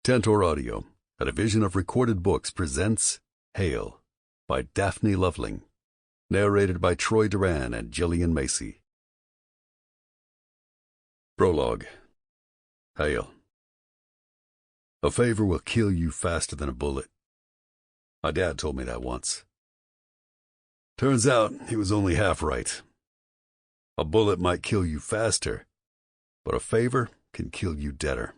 Tantor Audio, a division of Recorded Books, presents HALE by Daphne Loveling, narrated by Duran and Jillian Macie. Prologue. HALE. A favor will kill you faster than a bullet. My dad told me that once. Turns out he was only half right. A bullet might kill you faster, but a favor can kill you deader,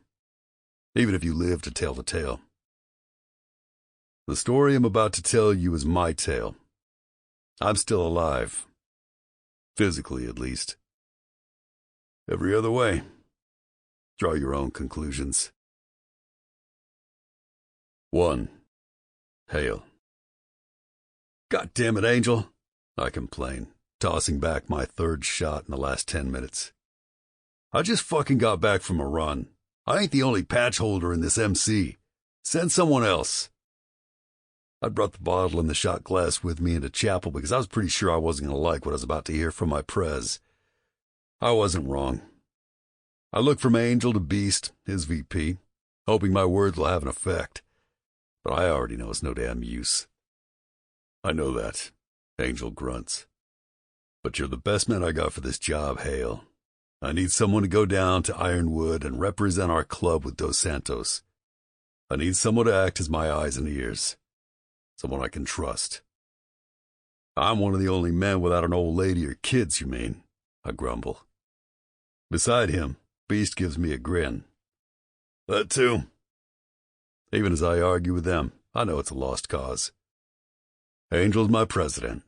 even if you live to tell the tale. The story I'm about to tell you is my tale. I'm still alive. Physically, at least. Every other way. Draw your own conclusions. 1. HALE. God damn it, Angel, I complain, tossing back my third shot in the last 10 minutes. I just fucking got back from a run. I ain't the only patch holder in this MC. Send someone else. I brought the bottle and the shot glass with me into chapel because I was pretty sure I wasn't going to like what I was about to hear from my prez. I wasn't wrong. I look from Angel to Beast, his VP, hoping my words will have an effect. But I already know it's no damn use. I know that, Angel grunts. But you're the best man I got for this job, HALE. I need someone to go down to Ironwood and represent our club with Dos Santos. I need someone to act as my eyes and ears. Someone I can trust. I'm one of the only men without an old lady or kids, you mean? I grumble. Beside him, Beast gives me a grin. That too. Even as I argue with them, I know it's a lost cause. Angel's my president.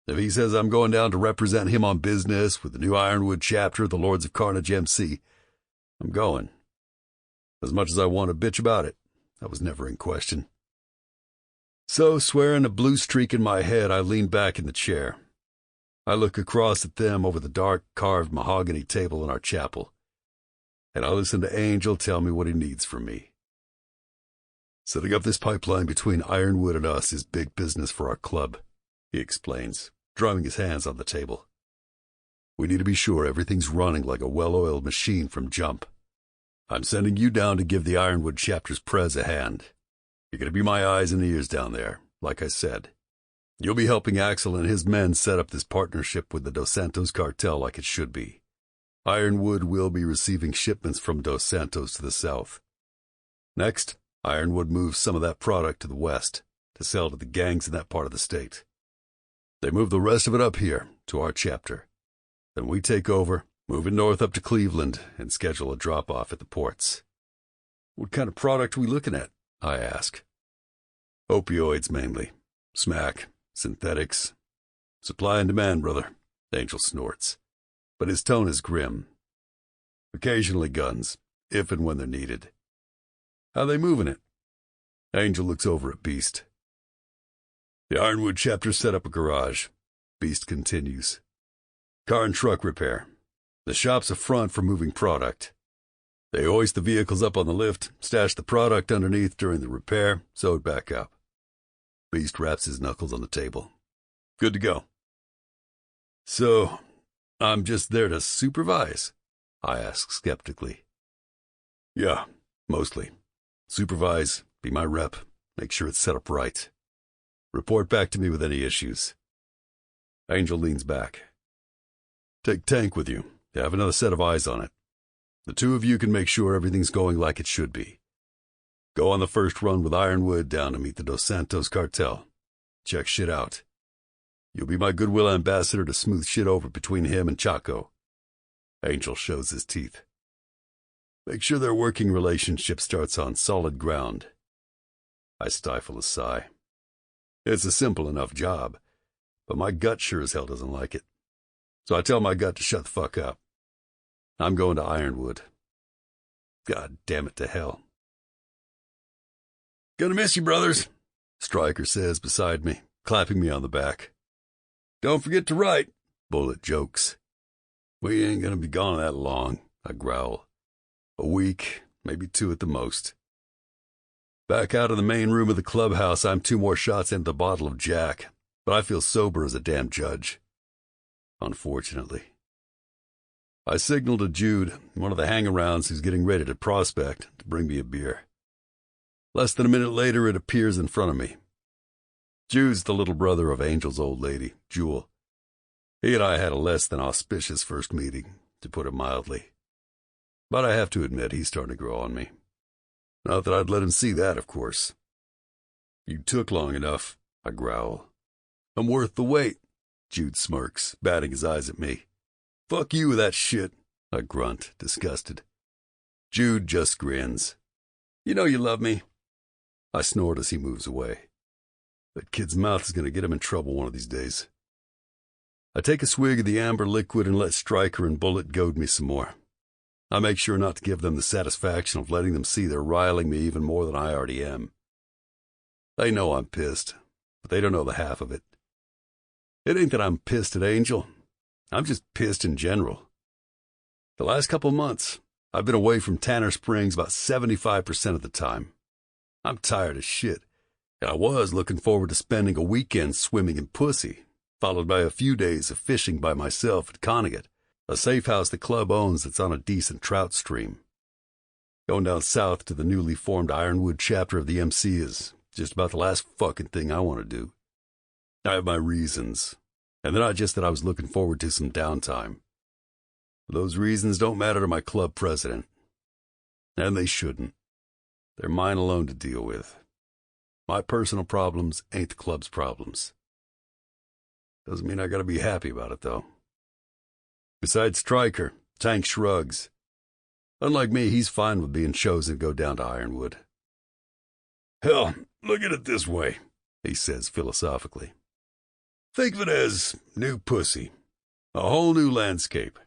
If he says I'm going down to represent him on business with the new Ironwood chapter of the Lords of Carnage MC, I'm going. As much as I want to bitch about it, that was never in question. So, swearing a blue streak in my head, I lean back in the chair. I look across at them over the dark, carved mahogany table in our chapel, and I listen to Angel tell me what he needs from me. Setting up this pipeline between Ironwood and us is big business for our club, he explains, drumming his hands on the table. We need to be sure everything's running like a well-oiled machine from jump. I'm sending you down to give the Ironwood chapter's prez a hand. You're going to be my eyes and ears down there, like I said. You'll be helping Axel and his men set up this partnership with the Dos Santos cartel like it should be. Ironwood will be receiving shipments from Dos Santos to the south. Next, Ironwood moves some of that product to the west to sell to the gangs in that part of the state. They move the rest of it up here to our chapter. Then we take over, move it north up to Cleveland, and schedule a drop-off at the ports. What kind of product are we looking at? I ask. Opioids mainly. Smack. Synthetics. Supply and demand, brother, Angel snorts. But his tone is grim. Occasionally guns, if and when they're needed. How they moving it? Angel looks over at Beast. The Ironwood chapter set up a garage. Beast continues. Car and truck repair. The shop's a front for moving product. They hoist the vehicles up on the lift, stash the product underneath during the repair, sew it back up. Beast raps his knuckles on the table. Good to go. So, I'm just there to supervise? I ask skeptically. Yeah, mostly. Supervise, be my rep, make sure it's set up right. Report back to me with any issues. Angel leans back. Take Tank with you. Have another set of eyes on it. The two of you can make sure everything's going like it should be. Go on the first run with Ironwood down to meet the Dos Santos cartel. Check shit out. You'll be my goodwill ambassador to smooth shit over between him and Chaco. Angel shows his teeth. Make sure their working relationship starts on solid ground. I stifle a sigh. It's a simple enough job, but my gut sure as hell doesn't like it. So I tell my gut to shut the fuck up. I'm going to Ironwood. God damn it to hell. Gonna miss you, brothers, Stryker says beside me, clapping me on the back. Don't forget to write, Bullet jokes. We ain't gonna be gone that long, I growl. A week, maybe 2 at the most. Back out of the main room of the clubhouse, I'm 2 more shots into the bottle of Jack, but I feel sober as a damn judge. Unfortunately. I signal to Jude, one of the hang-arounds who's getting ready to prospect, to bring me a beer. Less than a minute later, it appears in front of me. Jude's the little brother of Angel's old lady, Jewel. He and I had a less than auspicious first meeting, to put it mildly. But I have to admit, he's starting to grow on me. Not that I'd let him see that, of course. You took long enough, I growl. I'm worth the wait, Jude smirks, batting his eyes at me. Fuck you with that shit, I grunt, disgusted. Jude just grins. You know you love me. I snort as he moves away. That kid's mouth is going to get him in trouble one of these days. I take a swig of the amber liquid and let Stryker and Bullet goad me some more. I make sure not to give them the satisfaction of letting them see they're riling me even more than I already am. They know I'm pissed, but they don't know the half of it. It ain't that I'm pissed at Angel. I'm just pissed in general. The last couple months, I've been away from Tanner Springs about 75% of the time. I'm tired as shit, and I was looking forward to spending a weekend swimming in Pussy, followed by a few days of fishing by myself at Connegut, a safe house the club owns that's on a decent trout stream. Going down south to the newly formed Ironwood chapter of the MC is just about the last fucking thing I want to do. I have my reasons, and they're not just that I was looking forward to some downtime. Those reasons don't matter to my club president, and they shouldn't. They're mine alone to deal with. My personal problems ain't the club's problems. Doesn't mean I gotta be happy about it, though. Besides Stryker, Tank shrugs. Unlike me, he's fine with being chosen to go down to Ironwood. Hell, look at it this way, he says philosophically. Think of it as new Pussy, a whole new landscape.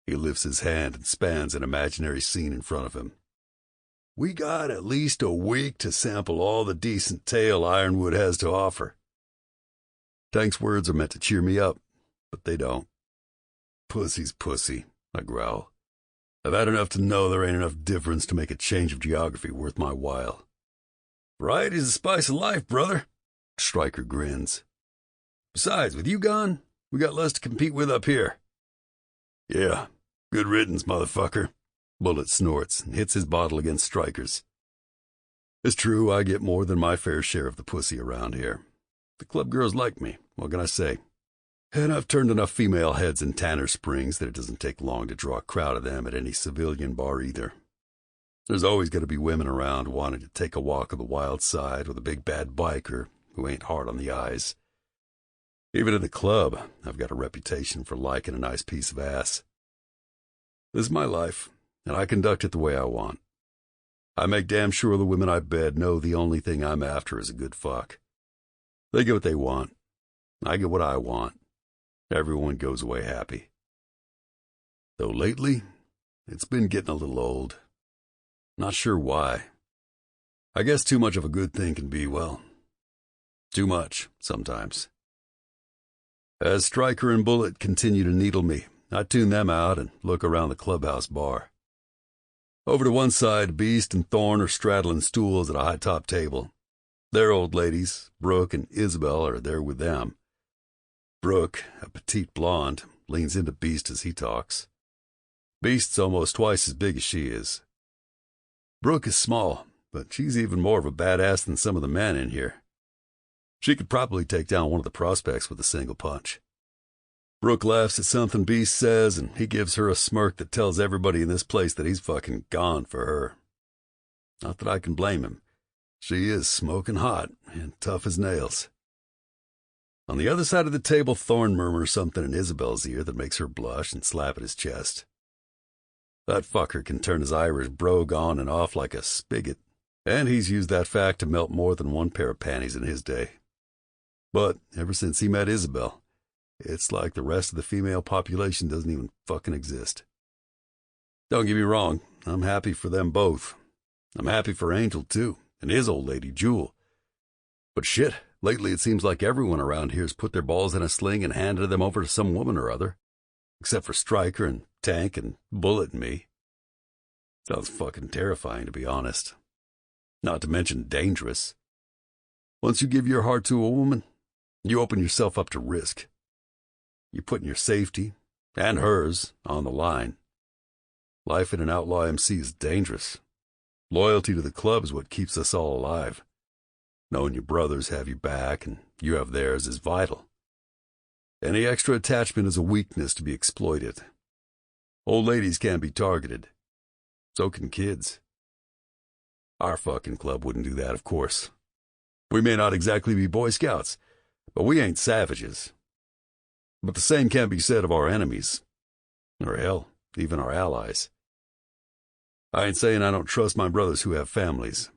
He lifts his hand and spans an imaginary scene in front of him. We got at least a week to sample all the decent tail Ironwood has to offer. Tank's words are meant to cheer me up, but they don't. Pussy's pussy, I growl. I've had enough to know there ain't enough difference to make a change of geography worth my while. Variety's the spice of life, brother, Stryker grins. Besides, with you gone, we got less to compete with up here. Yeah, good riddance, motherfucker. Bullet snorts and hits his bottle against Stryker's. It's true, I get more than my fair share of the pussy around here. The club girls like me, what can I say? And I've turned enough female heads in Tanner Springs that it doesn't take long to draw a crowd of them at any civilian bar either. There's always going to be women around wanting to take a walk on the wild side with a big bad biker who ain't hard on the eyes. Even in the club, I've got a reputation for liking a nice piece of ass. This is my life, and I conduct it the way I want. I make damn sure the women I bed know the only thing I'm after is a good fuck. They get what they want. I get what I want. Everyone goes away happy. Though lately, it's been getting a little old. Not sure why. I guess too much of a good thing can be, well, too much sometimes. As Stryker and Bullet continue to needle me, I tune them out and look around the clubhouse bar. Over to one side, Beast and Thorn are straddling stools at a high-top table. Their old ladies, Brooke and Isabel, are there with them. Brooke, a petite blonde, leans into Beast as he talks. Beast's almost twice as big as she is. Brooke is small, but she's even more of a badass than some of the men in here. She could probably take down one of the prospects with a single punch. Brooke laughs at something Beast says, and he gives her a smirk that tells everybody in this place that he's fucking gone for her. Not that I can blame him. She is smoking hot and tough as nails. On the other side of the table, Thorn murmurs something in Isabel's ear that makes her blush and slap at his chest. That fucker can turn his Irish brogue on and off like a spigot, and he's used that fact to melt more than one pair of panties in his day. But ever since he met Isabel, it's like the rest of the female population doesn't even fucking exist. Don't get me wrong, I'm happy for them both. I'm happy for Angel, too, and his old lady, Jewel. But shit, lately it seems like everyone around here's put their balls in a sling and handed them over to some woman or other. Except for Stryker and Tank and Bullet and me. Sounds fucking terrifying, to be honest. Not to mention dangerous. Once you give your heart to a woman, you open yourself up to risk. You're putting your safety, and hers, on the line. Life in an outlaw MC is dangerous. Loyalty to the club is what keeps us all alive. Knowing your brothers have you back and you have theirs is vital. Any extra attachment is a weakness to be exploited. Old ladies can be targeted. So can kids. Our fucking club wouldn't do that, of course. We may not exactly be Boy Scouts, but we ain't savages. But the same can't be said of our enemies. Or hell, even our allies. I ain't saying I don't trust my brothers who have families.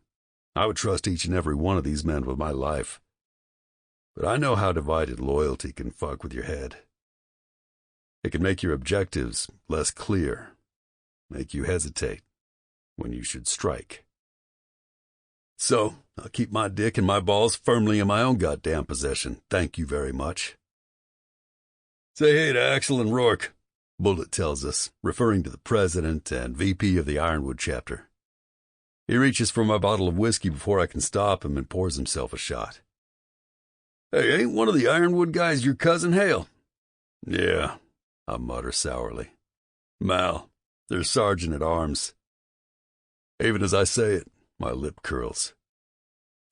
I would trust each and every one of these men with my life. But I know how divided loyalty can fuck with your head. It can make your objectives less clear, make you hesitate when you should strike. So, I'll keep my dick and my balls firmly in my own goddamn possession. Thank you very much. Say hey to Axel and Rourke, Bullet tells us, referring to the president and VP of the Ironwood chapter. He reaches for my bottle of whiskey before I can stop him and pours himself a shot. Hey, ain't one of the Ironwood guys your cousin Hale? Yeah, I mutter sourly. Mal, their sergeant at arms. Even as I say it, my lip curls.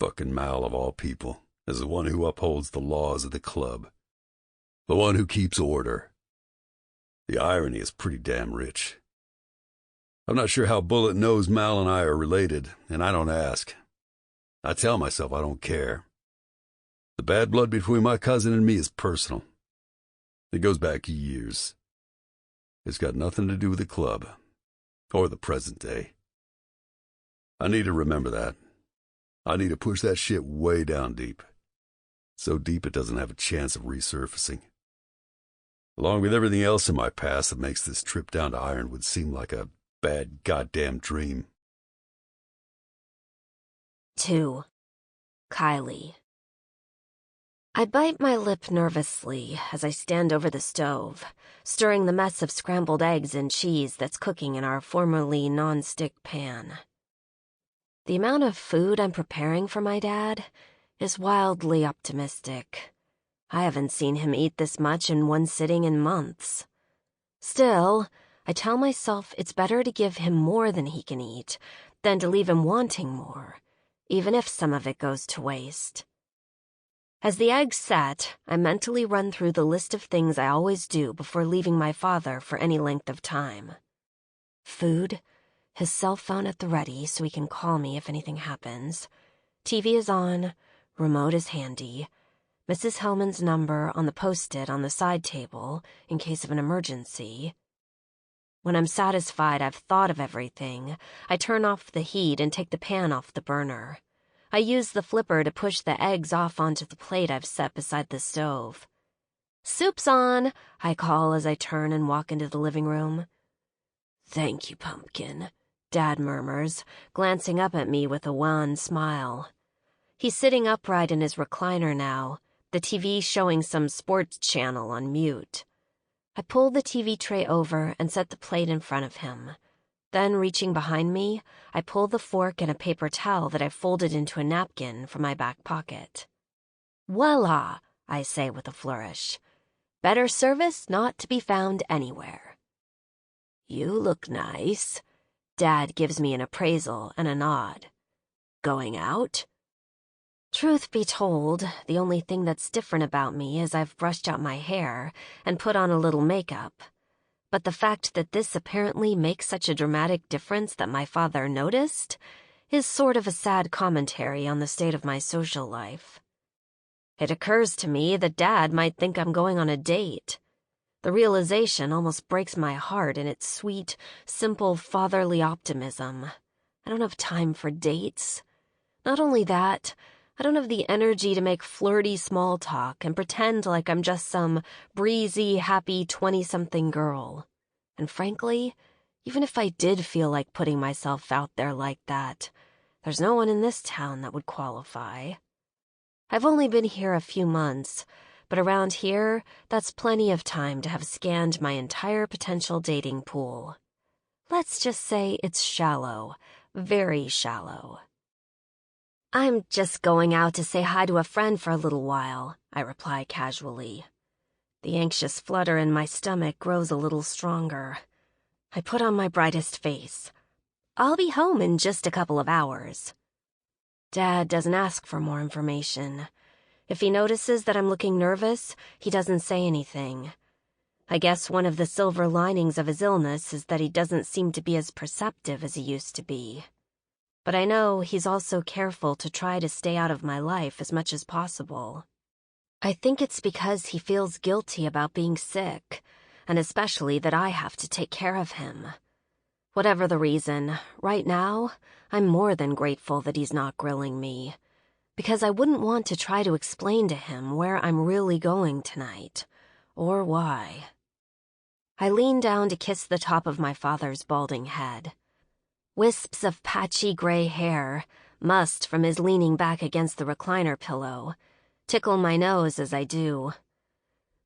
Fucking Mal of all people, as the one who upholds the laws of the club. The one who keeps order. The irony is pretty damn rich. I'm not sure how Bullet knows Mal and I are related, and I don't ask. I tell myself I don't care. The bad blood between my cousin and me is personal. It goes back years. It's got nothing to do with the club, or the present day. I need to remember that. I need to push that shit way down deep. So deep it doesn't have a chance of resurfacing. Along with everything else in my past that makes this trip down to Ironwood seem like a bad goddamn dream. 2. Kylie. I bite my lip nervously as I stand over the stove, stirring the mess of scrambled eggs and cheese that's cooking in our formerly non-stick pan. The amount of food I'm preparing for my dad is wildly optimistic. I haven't seen him eat this much in one sitting in months. Still, I tell myself it's better to give him more than he can eat than to leave him wanting more, even if some of it goes to waste. As the eggs set, I mentally run through the list of things I always do before leaving my father for any length of time. Food, his cell phone at the ready so he can call me if anything happens. TV is on, remote is handy. Mrs. Hellman's number on the post-it on the side table in case of an emergency. When I'm satisfied I've thought of everything, I turn off the heat and take the pan off the burner. I use the flipper to push the eggs off onto the plate I've set beside the stove. "Soup's on," I call as I turn and walk into the living room. "Thank you, Pumpkin," Dad murmurs, glancing up at me with a wan smile. He's sitting upright in his recliner now, the TV showing some sports channel on mute. I pull the TV tray over and set the plate in front of him. Then, reaching behind me, I pull the fork and a paper towel that I've folded into a napkin from my back pocket. "Voila," I say with a flourish. "Better service not to be found anywhere." "You look nice." Dad gives me an appraisal and a nod. "Going out?" Truth be told, the only thing that's different about me is I've brushed out my hair and put on a little makeup. But the fact that this apparently makes such a dramatic difference that my father noticed is sort of a sad commentary on the state of my social life. It occurs to me that Dad might think I'm going on a date. The realization almost breaks my heart in its sweet, simple fatherly optimism. I don't have time for dates. Not only that, I don't have the energy to make flirty small talk and pretend like I'm just some breezy, happy 20-something girl. And frankly, even if I did feel like putting myself out there like that, there's no one in this town that would qualify. I've only been here a few months, but around here, that's plenty of time to have scanned my entire potential dating pool. Let's just say it's shallow, very shallow. "I'm just going out to say hi to a friend for a little while," I reply casually. The anxious flutter in my stomach grows a little stronger. I put on my brightest face. I'll be home in just a couple of hours. Dad doesn't ask for more information. If he notices that I'm looking nervous, he doesn't say anything. I guess one of the silver linings of his illness is that he doesn't seem to be as perceptive as he used to be. But I know he's also careful to try to stay out of my life as much as possible. I think it's because he feels guilty about being sick, and especially that I have to take care of him. Whatever the reason, right now, I'm more than grateful that he's not grilling me, because I wouldn't want to try to explain to him where I'm really going tonight, or why. I lean down to kiss the top of my father's balding head. Wisps of patchy gray hair, mussed from his leaning back against the recliner pillow, tickle my nose as I do.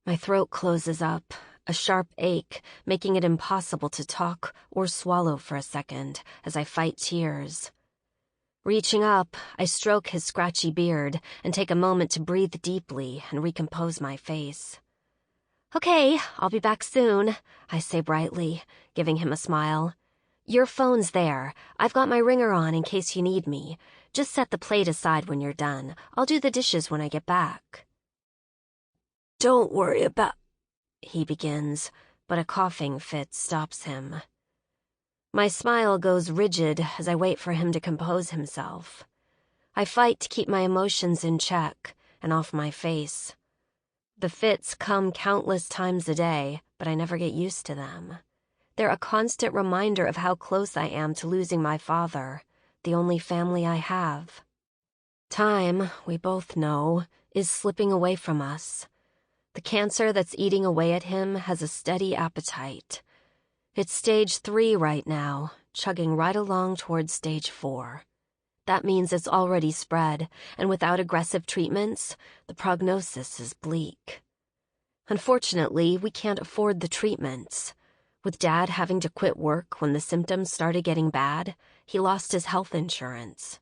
My throat closes up, a sharp ache, making it impossible to talk or swallow for a second as I fight tears. Reaching up, I stroke his scratchy beard and take a moment to breathe deeply and recompose my face. "Okay, I'll be back soon," I say brightly, giving him a smile. "Your phone's there. I've got my ringer on in case you need me. Just set the plate aside when you're done. I'll do the dishes when I get back." "Don't worry about," he begins, but a coughing fit stops him. My smile goes rigid as I wait for him to compose himself. I fight to keep my emotions in check and off my face. The fits come countless times a day, but I never get used to them. They're a constant reminder of how close I am to losing my father, the only family I have. Time, we both know, is slipping away from us. The cancer that's eating away at him has a steady appetite. It's stage 3 right now, chugging right along towards stage 4. That means it's already spread, and without aggressive treatments, the prognosis is bleak. Unfortunately, we can't afford the treatments. With Dad having to quit work when the symptoms started getting bad, he lost his health insurance.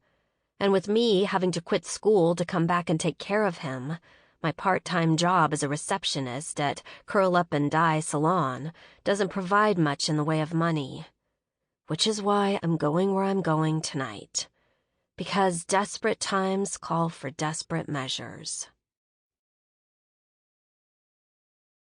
And with me having to quit school to come back and take care of him, my part-time job as a receptionist at Curl Up and Dye Salon doesn't provide much in the way of money. Which is why I'm going where I'm going tonight. Because desperate times call for desperate measures.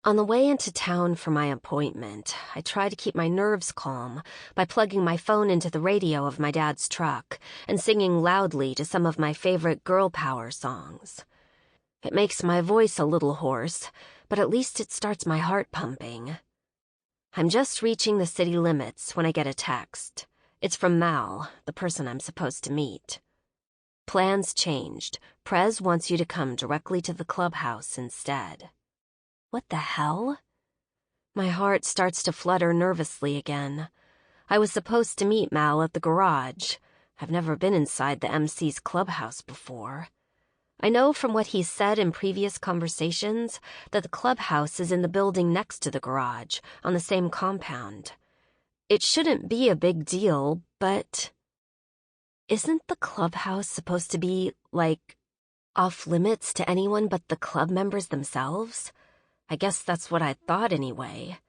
On the way into town for my appointment, I try to keep my nerves calm by plugging my phone into the radio of my dad's truck and singing loudly to some of my favorite girl power songs. It makes my voice a little hoarse, but at least it starts my heart pumping. I'm just reaching the city limits when I get a text. It's from Mal, the person I'm supposed to meet. "Plans changed. Prez wants you to come directly to the clubhouse instead." What the hell? My heart starts to flutter nervously again. I was supposed to meet Mal at the garage. I've never been inside the MC's clubhouse before. I know from what he's said in previous conversations that the clubhouse is in the building next to the garage, on the same compound. It shouldn't be a big deal, but isn't the clubhouse supposed to be, off limits to anyone but the club members themselves? I guess that's what I thought anyway.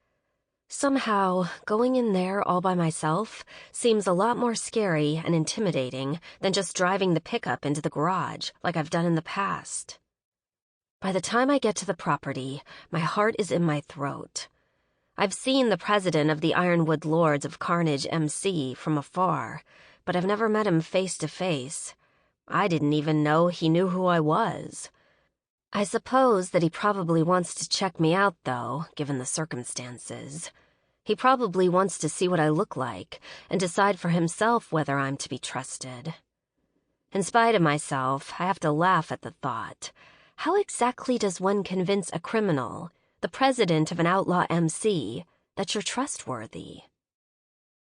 Somehow, going in there all by myself seems a lot more scary and intimidating than just driving the pickup into the garage like I've done in the past. By the time I get to the property, my heart is in my throat. I've seen the president of the Ironwood Lords of Carnage MC from afar, but I've never met him face to face. I didn't even know he knew who I was. I suppose that he probably wants to check me out, though, given the circumstances. He probably wants to see what I look like and decide for himself whether I'm to be trusted. In spite of myself, I have to laugh at the thought. How exactly does one convince a criminal, the president of an outlaw MC, that you're trustworthy?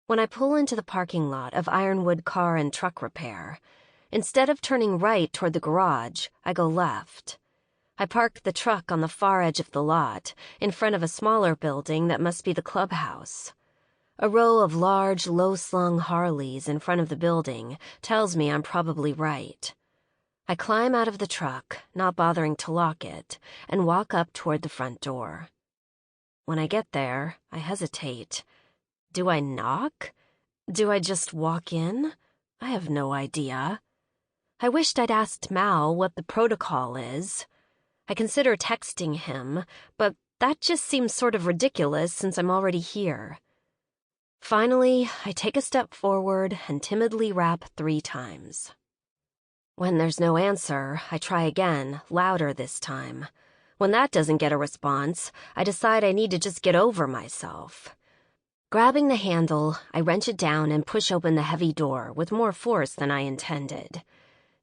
When I pull into the parking lot of Ironwood Car and Truck Repair, instead of turning right toward the garage, I go left. I park the truck on the far edge of the lot, in front of a smaller building that must be the clubhouse. A row of large, low-slung Harleys in front of the building tells me I'm probably right. I climb out of the truck, not bothering to lock it, and walk up toward the front door. When I get there, I hesitate. Do I knock? Do I just walk in? I have no idea. I wished I'd asked Mal what the protocol is. I consider texting him, but that just seems sort of ridiculous since I'm already here. Finally, I take a step forward and timidly rap 3 times. When there's no answer, I try again, louder this time. When that doesn't get a response, I decide I need to just get over myself. Grabbing the handle, I wrench it down and push open the heavy door with more force than I intended.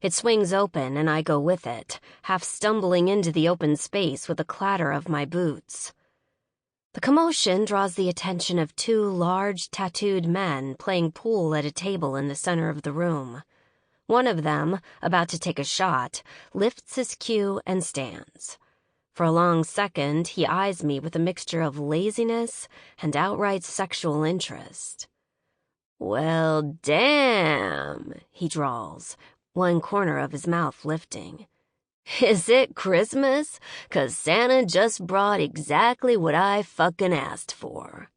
It swings open and I go with it, half stumbling into the open space with a clatter of my boots. The commotion draws the attention of 2 large, tattooed men playing pool at a table in the center of the room. One of them, about to take a shot, lifts his cue and stands. For a long second, he eyes me with a mixture of laziness and outright sexual interest. "Well, damn," he drawls, one corner of his mouth lifting. "Is it Christmas? 'Cause Santa just brought exactly what I fucking asked for."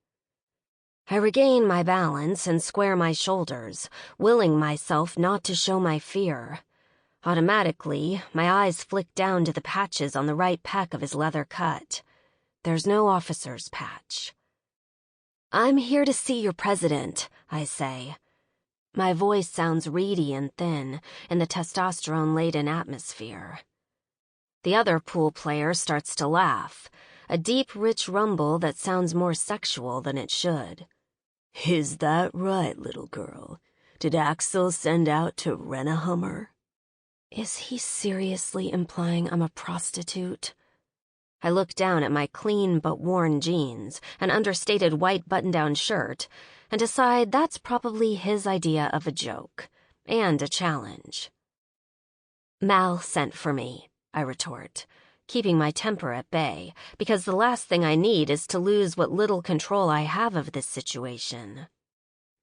I regain my balance and square my shoulders, willing myself not to show my fear. Automatically, my eyes flick down to the patches on the right pec of his leather cut. There's no officer's patch. "I'm here to see your president," I say. My voice sounds reedy and thin in the testosterone-laden atmosphere. The other pool player starts to laugh, a deep, rich rumble that sounds more sexual than it should. "Is that right, little girl? Did Axel send out to rent a Hummer?" Is he seriously implying I'm a prostitute? I look down at my clean but worn jeans, an understated white button-down shirt, and decide that's probably his idea of a joke, and a challenge. "Mal sent for me," I retort, keeping my temper at bay, because the last thing I need is to lose what little control I have of this situation.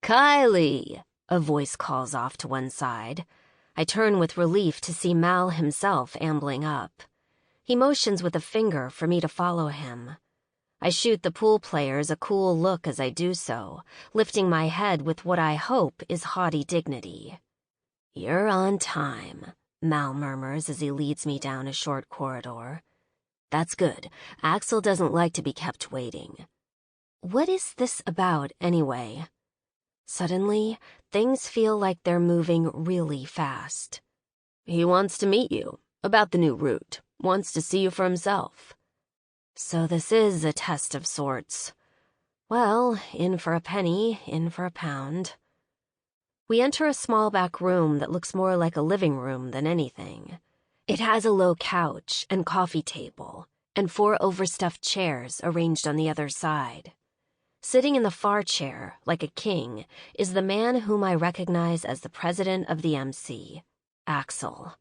"Kylie!" a voice calls off to one side. I turn with relief to see Mal himself ambling up. He motions with a finger for me to follow him. I shoot the pool players a cool look as I do so, lifting my head with what I hope is haughty dignity. "You're on time," Mal murmurs as he leads me down a short corridor. "That's good. Axel doesn't like to be kept waiting." What is this about, anyway? Suddenly, things feel like they're moving really fast. "He wants to meet you about the new route. Wants to see you for himself." So this is a test of sorts. Well, in for a penny, in for a pound. We enter a small back room that looks more like a living room than anything. It has a low couch and coffee table, and 4 overstuffed chairs arranged on the other side. Sitting in the far chair, like a king, is the man whom I recognize as the president of the MC, Axel.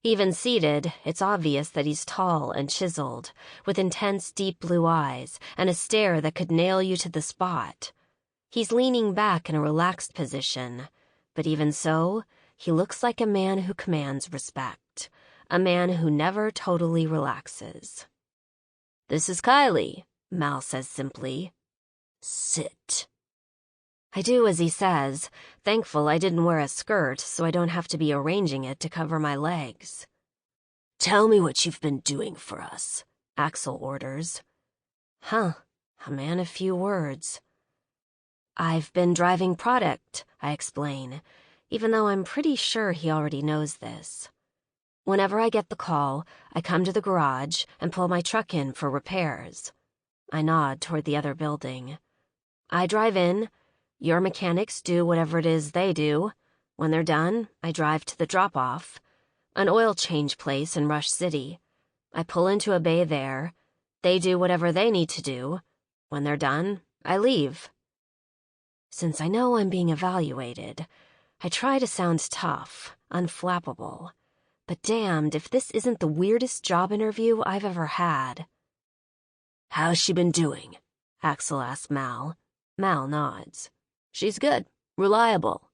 Even seated, it's obvious that he's tall and chiseled, with intense deep blue eyes and a stare that could nail you to the spot. He's leaning back in a relaxed position, but even so, he looks like a man who commands respect, a man who never totally relaxes. "This is Kylie," Mal says simply. "Sit." I do as he says, thankful I didn't wear a skirt so I don't have to be arranging it to cover my legs. "Tell me what you've been doing for us," Axel orders. A man of few words. "I've been driving product," I explain, even though I'm pretty sure he already knows this. Whenever I get the call, I come to the garage and pull my truck in for repairs. I nod toward the other building. I drive in. Your mechanics do whatever it is they do. When they're done, I drive to the drop-off, an oil change place in Rush City. I pull into a bay there. They do whatever they need to do. When they're done, I leave. Since I know I'm being evaluated, I try to sound tough, unflappable. But damned if this isn't the weirdest job interview I've ever had. "How's she been doing?" Axel asks Mal. Mal nods. "She's good. Reliable."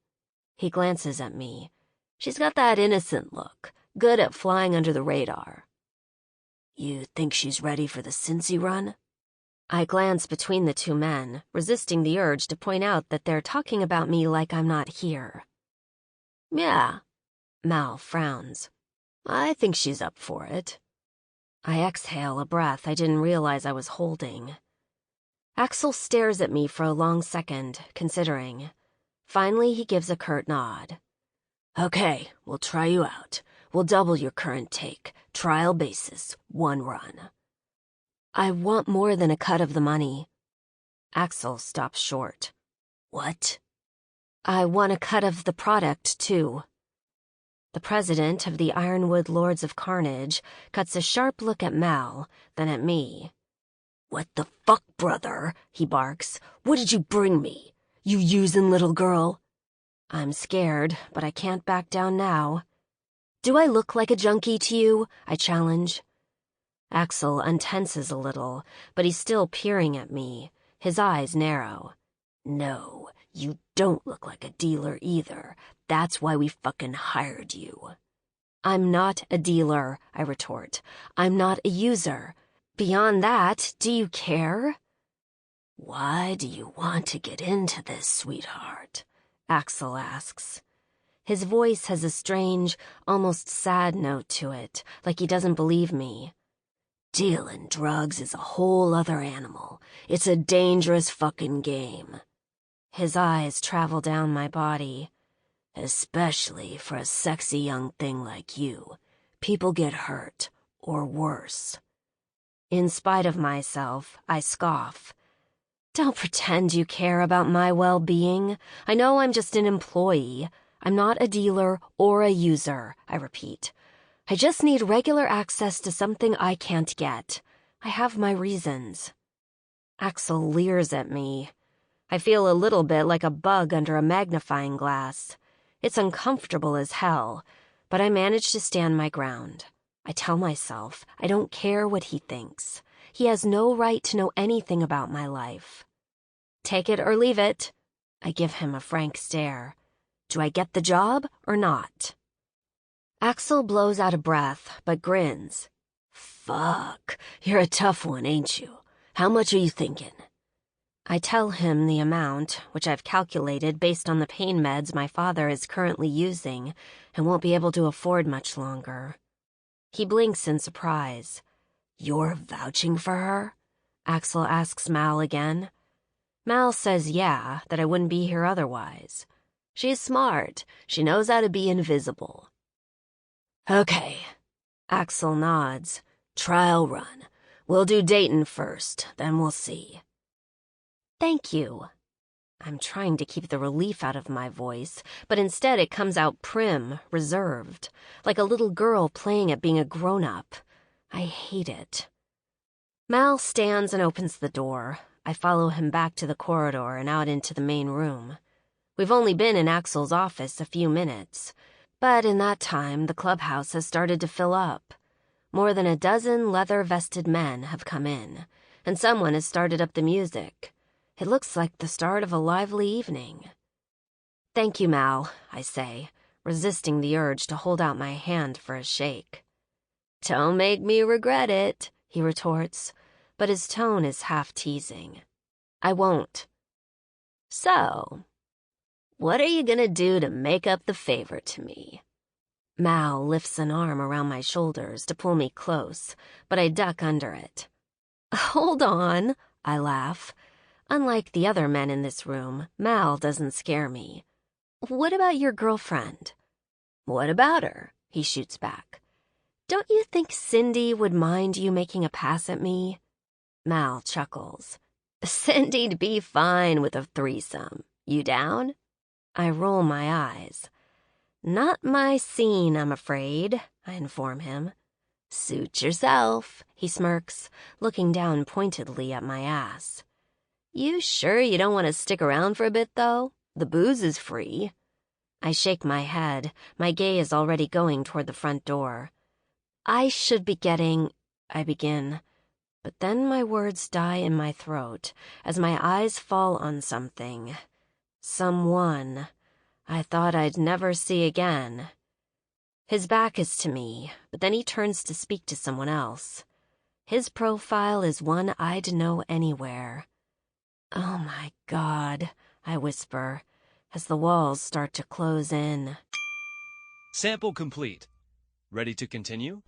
He glances at me. "She's got that innocent look. Good at flying under the radar." "You think she's ready for the Cincy run?" I glance between the two men, resisting the urge to point out that they're talking about me like I'm not here. Yeah, Mal frowns. I think she's up for it. I exhale a breath I didn't realize I was holding. Axel stares at me for a long second, considering. Finally, he gives a curt nod. Okay, we'll try you out. We'll double your current take. Trial basis, 1 run. I want more than a cut of the money. Axel stops short. What? I want a cut of the product, too. The president of the Ironwood Lords of Carnage cuts a sharp look at Mal, then at me. What the fuck, brother? He barks. What did you bring me? You using little girl? I'm scared, but I can't back down now. Do I look like a junkie to you? I challenge. Axel untenses a little, but he's still peering at me, his eyes narrow. No, you don't look like a dealer either. That's why we fucking hired you. I'm not a dealer, I retort. I'm not a user. Beyond that, do you care? Why do you want to get into this, sweetheart? Axel asks. His voice has a strange, almost sad note to it, like he doesn't believe me. Dealing drugs is a whole other animal. It's a dangerous fucking game. His eyes travel down my body. Especially for a sexy young thing like you. People get hurt, or worse. In spite of myself, I scoff. Don't pretend you care about my well-being. I know I'm just an employee. I'm not a dealer or a user, I repeat. I just need regular access to something I can't get. I have my reasons. Axel leers at me. I feel a little bit like a bug under a magnifying glass. It's uncomfortable as hell, but I manage to stand my ground. I tell myself I don't care what he thinks. He has no right to know anything about my life. Take it or leave it. I give him a frank stare. Do I get the job or not? Axel blows out a breath, but grins. Fuck, you're a tough one, ain't you? How much are you thinking? I tell him the amount, which I've calculated based on the pain meds my father is currently using and won't be able to afford much longer. He blinks in surprise. You're vouching for her? Axel asks Mal again. Mal says yeah, that I wouldn't be here otherwise. She's smart. She knows how to be invisible. Okay. Axel nods. Trial run. We'll do Dayton first, then we'll see. Thank you. I'm trying to keep the relief out of my voice, but instead it comes out prim, reserved, like a little girl playing at being a grown-up. I hate it. Mal stands and opens the door. I follow him back to the corridor and out into the main room. We've only been in Axel's office a few minutes, but in that time the clubhouse has started to fill up. More than a dozen leather-vested men have come in, and someone has started up the music. It looks like the start of a lively evening. Thank you, Mal, I say, resisting the urge to hold out my hand for a shake. Don't make me regret it, he retorts, but his tone is half teasing. I won't. So, what are you gonna do to make up the favor to me? Mal lifts an arm around my shoulders to pull me close, but I duck under it. Hold on, I laugh. Unlike the other men in this room, Mal doesn't scare me. What about your girlfriend? What about her? He shoots back. Don't you think Cindy would mind you making a pass at me? Mal chuckles. Cindy'd be fine with a threesome. You down? I roll my eyes. Not my scene, I'm afraid, I inform him. Suit yourself, he smirks, looking down pointedly at my ass. You sure you don't want to stick around for a bit, though? The booze is free. I shake my head, my gaze already going toward the front door. I should be getting... I begin. But then my words die in my throat as my eyes fall on something. Someone I thought I'd never see again. His back is to me, but then he turns to speak to someone else. His profile is one I'd know anywhere. Oh my God, I whisper, as the walls start to close in. Sample complete. Ready to continue?